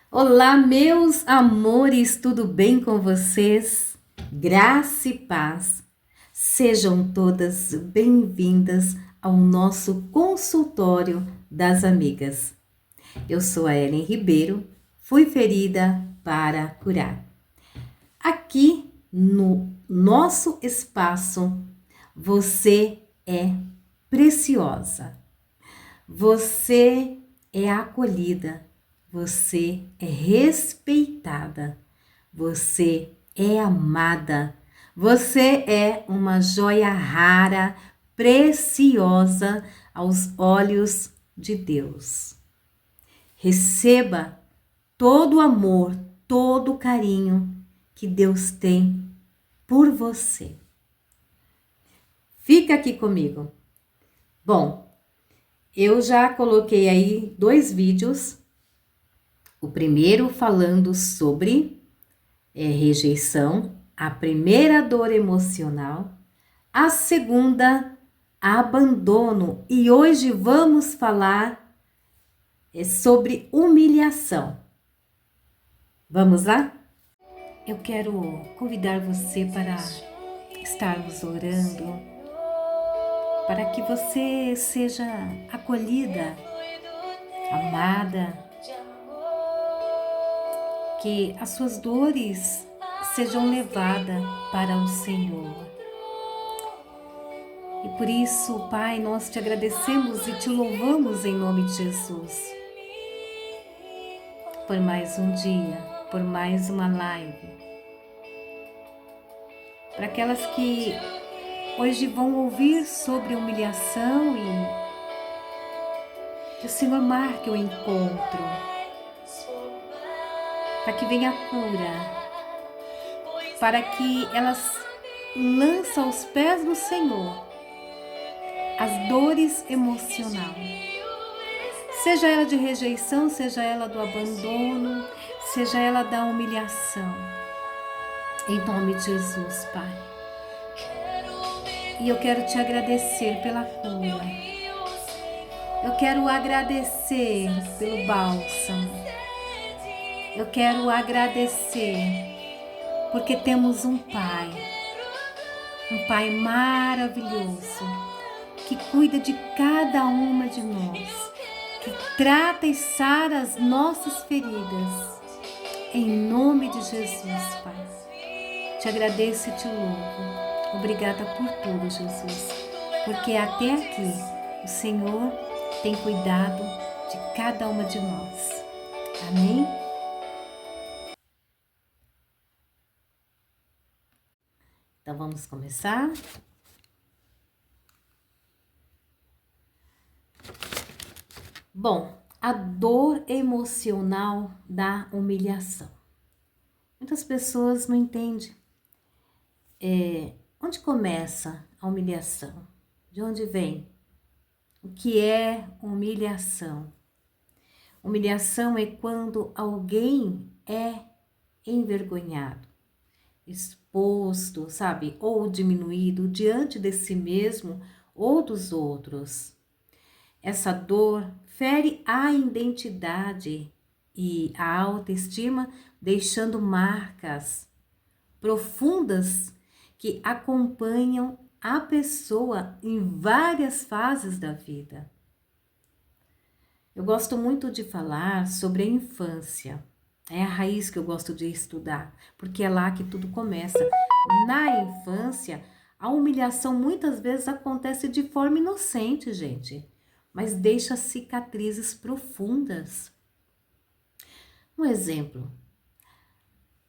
Olá, meus amores, tudo bem com vocês? Graça e paz. Sejam todas bem-vindas ao nosso consultório das amigas. Eu sou a Ellen Ribeiro, fui ferida para curar. Aqui no nosso espaço, você é preciosa. Você é acolhida, você é respeitada, você é amada, você é uma joia rara, preciosa aos olhos de Deus. Receba todo o amor, todo o carinho que Deus tem por você. Fica aqui comigo. Bom, eu já coloquei aí 2 vídeos. O primeiro falando sobre rejeição, a primeira dor emocional, a segunda, abandono. E hoje vamos falar sobre humilhação. Vamos lá? Eu quero convidar você para estarmos orando, para que você seja acolhida, amada, que as suas dores sejam levadas para o Senhor. E por isso, Pai, nós te agradecemos e te louvamos em nome de Jesus. Por mais um dia, por mais uma live. Para aquelas que hoje vão ouvir sobre humilhação e que o Senhor marque o encontro. Para que venha a cura. Para que elas lancem aos pés do Senhor as dores emocionais, seja ela de rejeição, seja ela do abandono, seja ela da humilhação, em nome de Jesus, Pai. E eu quero te agradecer pela cura, eu quero agradecer pelo bálsamo, eu quero agradecer porque temos um Pai maravilhoso, que cuida de cada uma de nós, que trata e sara as nossas feridas. Em nome de Jesus, Pai. Te agradeço e te louvo. Obrigada por tudo, Jesus. Porque até aqui o Senhor tem cuidado de cada uma de nós. Amém? Então vamos começar? Bom, a dor emocional da humilhação. Muitas pessoas não entendem onde começa a humilhação, de onde vem, o que é humilhação. Humilhação é quando alguém é envergonhado, exposto, sabe, ou diminuído diante de si mesmo ou dos outros. Essa dor fere a identidade e a autoestima, deixando marcas profundas que acompanham a pessoa em várias fases da vida. Eu gosto muito de falar sobre a infância. É a raiz que eu gosto de estudar, porque é lá que tudo começa. Na infância, a humilhação muitas vezes acontece de forma inocente, gente, mas deixa cicatrizes profundas. Um exemplo,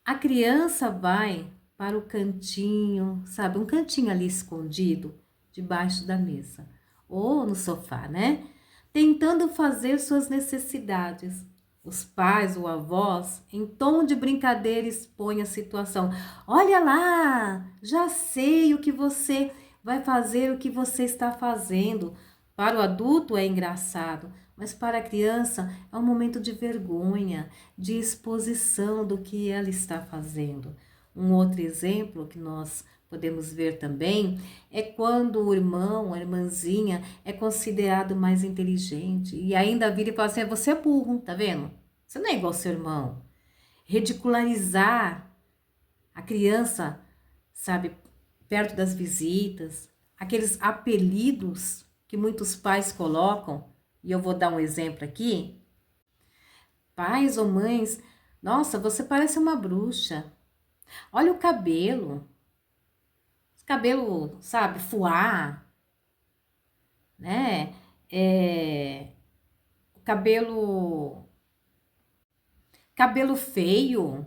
a criança vai para o cantinho, sabe, um cantinho ali escondido, debaixo da mesa, ou no sofá, né? Tentando fazer suas necessidades. Os pais ou avós, em tom de brincadeira, expõem a situação. Olha lá, já sei o que você vai fazer, o que você está fazendo. Para o adulto é engraçado, mas para a criança é um momento de vergonha, de exposição do que ela está fazendo. Um outro exemplo que nós podemos ver também é quando o irmão, a irmãzinha é considerado mais inteligente e ainda vira e fala assim, você é burro, tá vendo? Você não é igual ao seu irmão. Ridicularizar a criança, sabe, perto das visitas, aqueles apelidos que muitos pais colocam, e eu vou dar um exemplo aqui. Pais ou mães, nossa, você parece uma bruxa. Olha o cabelo. Cabelo, sabe, fuá, né? O cabelo feio.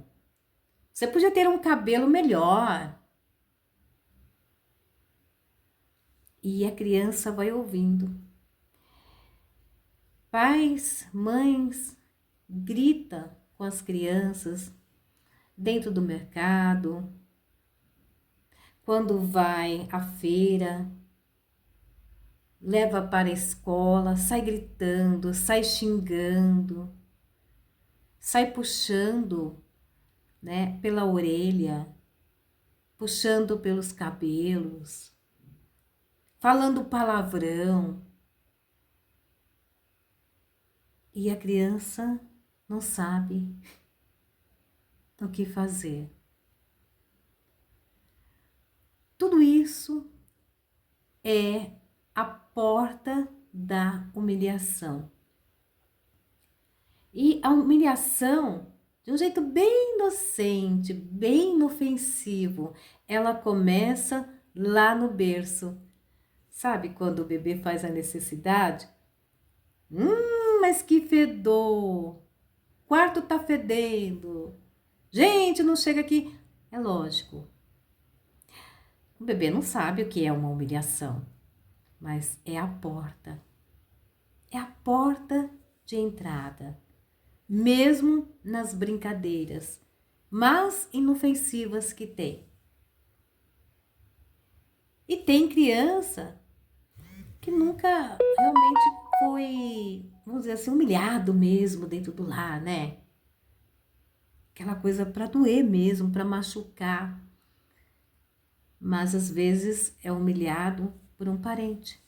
Você podia ter um cabelo melhor. E a criança vai ouvindo. Pais, mães, grita com as crianças dentro do mercado, quando vai à feira, leva para a escola, sai gritando, sai xingando, sai puxando, né, pela orelha, puxando pelos cabelos, falando palavrão. E a criança não sabe o que fazer. Tudo isso é a porta da humilhação. E a humilhação, de um jeito bem inocente, bem inofensivo, ela começa lá no berço. Sabe quando o bebê faz a necessidade? Mas que fedor! O quarto tá fedendo. Gente, não chega aqui. É lógico. O bebê não sabe o que é uma humilhação, mas é a porta. É a porta de entrada, mesmo nas brincadeiras mais inofensivas que tem. E tem criança que nunca realmente foi, vamos dizer assim, humilhado mesmo dentro do lar, né? Aquela coisa para doer mesmo, para machucar. Mas às vezes é humilhado por um parente.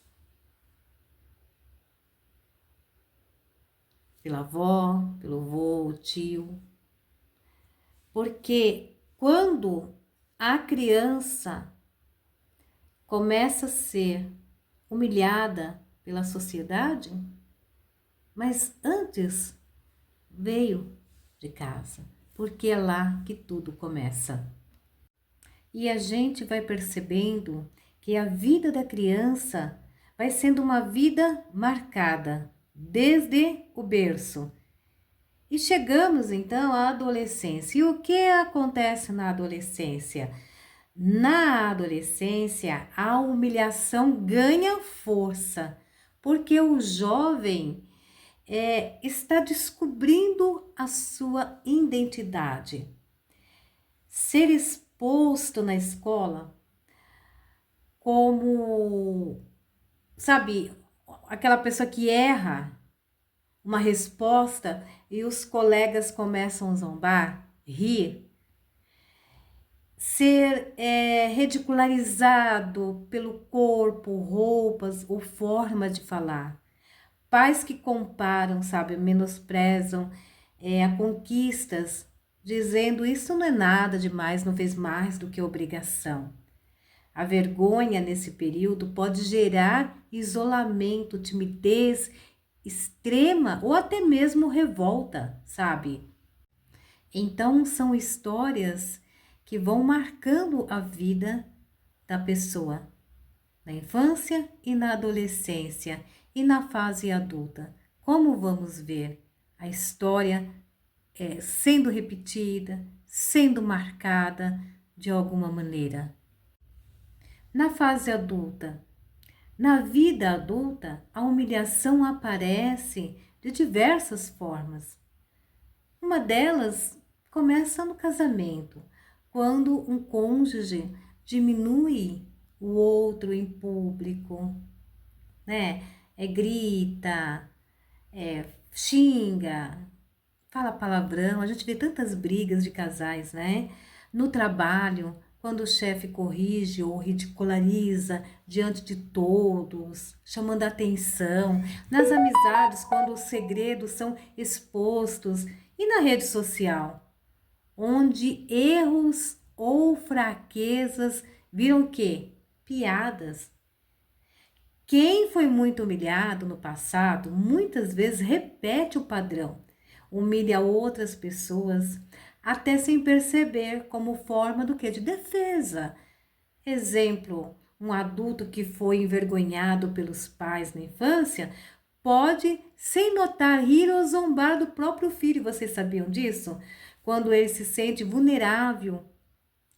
Pela avó, pelo avô, tio. Porque quando a criança começa a ser humilhada pela sociedade, mas antes veio de casa, porque é lá que tudo começa. E a gente vai percebendo que a vida da criança vai sendo uma vida marcada desde o berço. E chegamos então à adolescência. E o que acontece na adolescência? Na adolescência, a humilhação ganha força, porque o jovem está descobrindo a sua identidade. Ser exposto na escola como, sabe, aquela pessoa que erra uma resposta e os colegas começam a zombar, rir, ser ridicularizado pelo corpo, roupas ou forma de falar. Pais que comparam, sabe, menosprezam a conquistas, dizendo isso não é nada demais, não fez mais do que obrigação. A vergonha nesse período pode gerar isolamento, timidez extrema ou até mesmo revolta, sabe? Então são histórias que vão marcando a vida da pessoa, na infância e na adolescência e na fase adulta. Como vamos ver a história sendo repetida, sendo marcada de alguma maneira. Na fase adulta, na vida adulta, a humilhação aparece de diversas formas. Uma delas começa no casamento, quando um cônjuge diminui o outro em público, né? Grita, xinga, fala palavrão. A gente vê tantas brigas de casais, né? No trabalho, quando o chefe corrige ou ridiculariza diante de todos, chamando a atenção, nas amizades, quando os segredos são expostos, e na rede social, onde erros ou fraquezas viram o quê? Piadas. Quem foi muito humilhado no passado, muitas vezes repete o padrão, humilha outras pessoas, até sem perceber, como forma do que? De defesa. Exemplo, um adulto que foi envergonhado pelos pais na infância pode, sem notar, rir ou zombar do próprio filho. Vocês sabiam disso? Quando ele se sente vulnerável,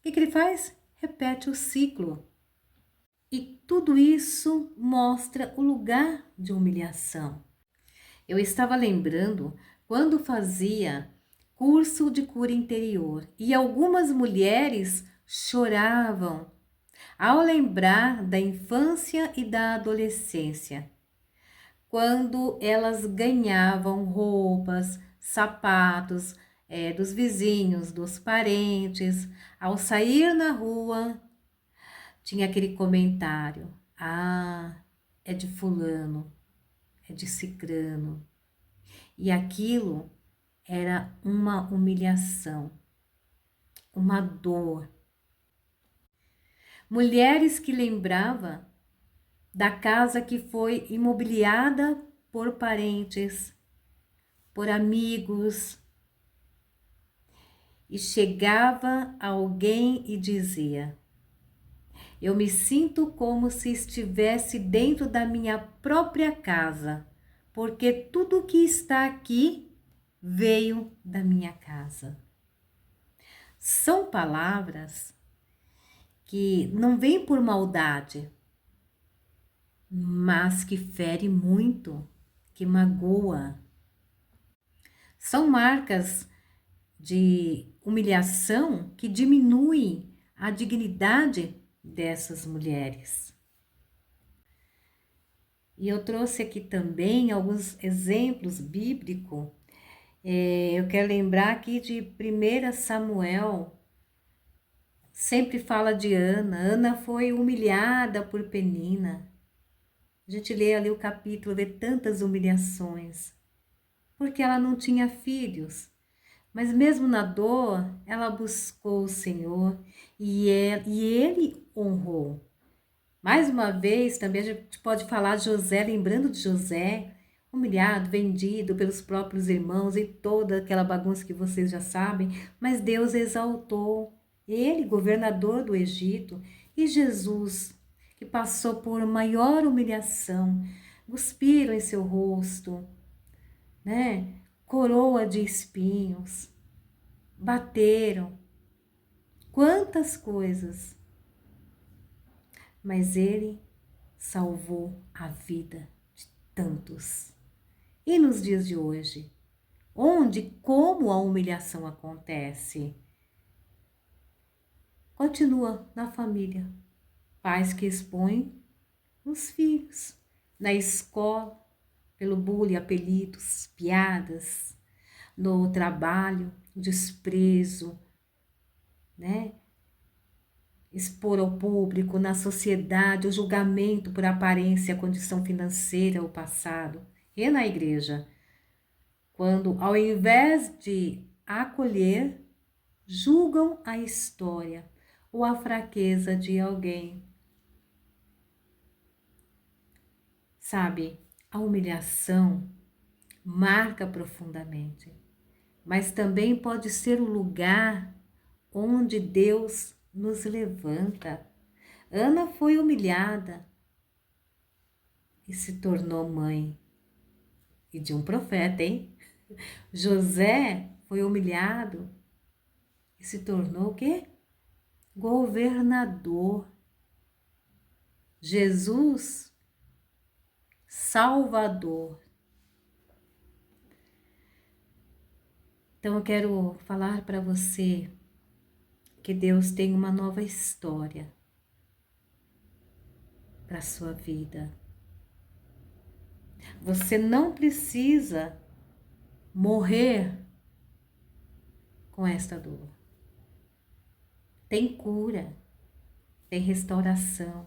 o que ele faz? Repete o ciclo. E tudo isso mostra o lugar de humilhação. Eu estava lembrando quando fazia curso de cura interior e algumas mulheres choravam ao lembrar da infância e da adolescência, quando elas ganhavam roupas, sapatos, dos vizinhos, dos parentes, ao sair na rua, tinha aquele comentário: ah, é de fulano, é de cicrano. E aquilo era uma humilhação, uma dor. Mulheres que lembravam da casa que foi imobiliada por parentes, por amigos, e chegava alguém e dizia: eu me sinto como se estivesse dentro da minha própria casa, porque tudo que está aqui veio da minha casa. São palavras que não vêm por maldade, mas que ferem muito, que magoa. São marcas de humilhação que diminuem a dignidade dessas mulheres. E eu trouxe aqui também alguns exemplos bíblicos. Eu quero lembrar aqui de 1 Samuel, sempre fala de Ana. Ana foi humilhada por Penina. A gente lê ali o capítulo, vê tantas humilhações, porque ela não tinha filhos. Mas mesmo na dor, ela buscou o Senhor e Ele honrou. Mais uma vez, também a gente pode falar de José, lembrando de José, humilhado, vendido pelos próprios irmãos e toda aquela bagunça que vocês já sabem, mas Deus exaltou ele, governador do Egito, e Jesus, que passou por maior humilhação, cuspiram em seu rosto, né? Coroa de espinhos, bateram, quantas coisas, mas ele salvou a vida de tantos. E nos dias de hoje, onde, como a humilhação acontece? Continua na família, pais que expõem os filhos, na escola, pelo bullying, apelidos, piadas, no trabalho, o desprezo, né? Expor ao público, na sociedade, o julgamento por aparência, condição financeira, o passado. E na igreja, quando ao invés de acolher, julgam a história ou a fraqueza de alguém. Sabe, a humilhação marca profundamente, mas também pode ser o lugar onde Deus nos levanta. Ana foi humilhada e se tornou mãe. E de um profeta, hein? José foi humilhado e se tornou o quê? Governador. Jesus, Salvador. Então eu quero falar para você que Deus tem uma nova história para a sua vida. Você não precisa morrer com esta dor. tem cura, tem restauração.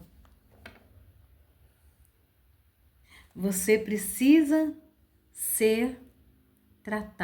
Você precisa ser tratado.